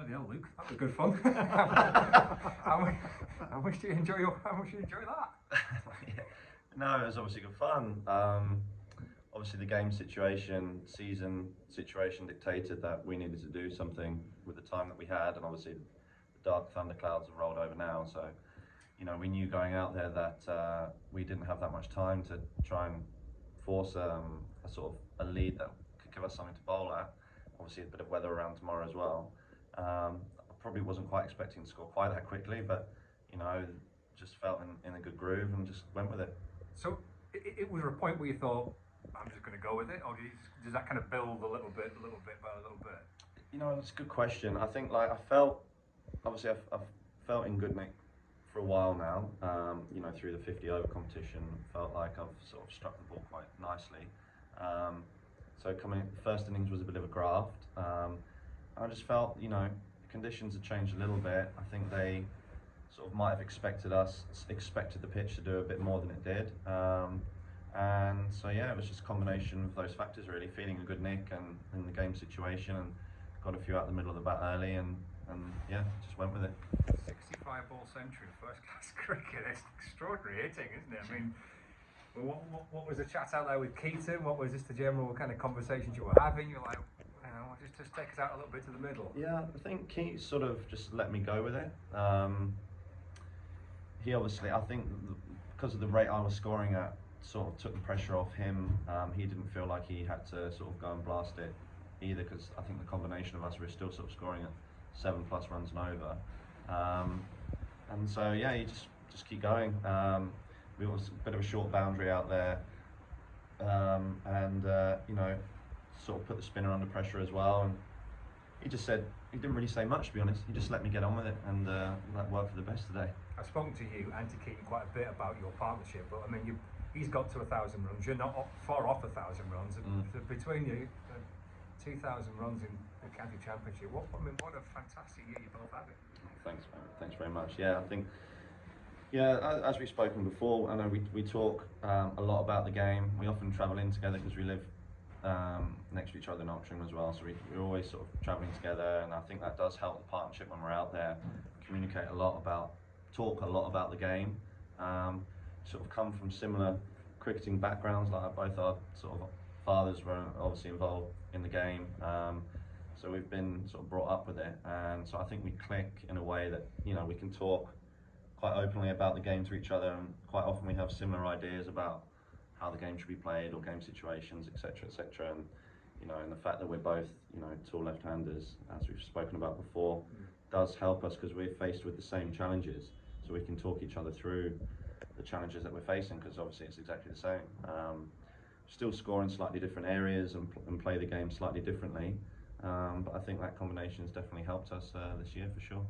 Bloody hell, Luke, that was good fun. How much do you enjoy that? Yeah. No, it was obviously good fun. Obviously the game situation, season situation dictated that we needed to do something with the time that we had, and obviously the dark thunderclouds have rolled over now, so we knew going out there that we didn't have that much time to try and force a sort of a lead that could give us something to bowl at. Obviously a bit of weather around tomorrow as well. I probably wasn't quite expecting to score quite that quickly, but just felt in a good groove and just went with it. So it was a point where you thought, I'm just going to go with it, or does that kind of build a little bit by a little bit? That's a good question. I think I felt, obviously I've felt in good nick for a while now, through the 50 over competition. Felt like I've sort of struck the ball quite nicely. So first innings was a bit of a graft. I just felt, the conditions had changed a little bit. I think they sort of might have expected the pitch to do a bit more than it did. And so yeah, it was just a combination of those factors really, feeling a good nick and in the game situation, and got a few out the middle of the bat early, and yeah, just went with it. 65 ball century, first class cricket, it's extraordinary hitting, isn't it? I mean, what was the chat out there with Keaton? What was just the general kind of conversations you were having? You're like, just take us out a little bit to the middle. Yeah, I think Keith sort of just let me go with it. He obviously, I think because of the rate I was scoring at, sort of took the pressure off him. He didn't feel like he had to sort of go and blast it either, because I think the combination of us were still sort of scoring at 7+ runs and over. And so yeah, you just keep going. We was a bit of a short boundary out there, and sort of put the spinner under pressure as well. And he didn't really say much, to be honest. He just let me get on with it, and that worked for the best today. I've spoken to you and to Keaton quite a bit about your partnership, but I mean, he's got to 1,000 runs. You're not far off 1,000 runs. So between you, 2,000 runs in the county championship. What a fantastic year you both having. Thanks, man. Thanks very much. Yeah, I think. Yeah, as we've spoken before, I know we talk a lot about the game. We often travel in together because we live next to each other in Yorkshire as well, so we're always sort of travelling together, and I think that does help the partnership when we're out there. Talk a lot about the game. Sort of come from similar cricketing backgrounds, like both our sort of fathers were obviously involved in the game, so we've been sort of brought up with it, and so I think we click in a way that we can talk quite openly about the game to each other, and quite often we have similar ideas about how the game should be played or game situations, etc., etc. And the fact that we're both tall left-handers, as we've spoken about before, does help us, because we're faced with the same challenges, so we can talk each other through the challenges that we're facing, because obviously it's exactly the same. Still score in slightly different areas and play the game slightly differently, but I think that combination has definitely helped us this year for sure.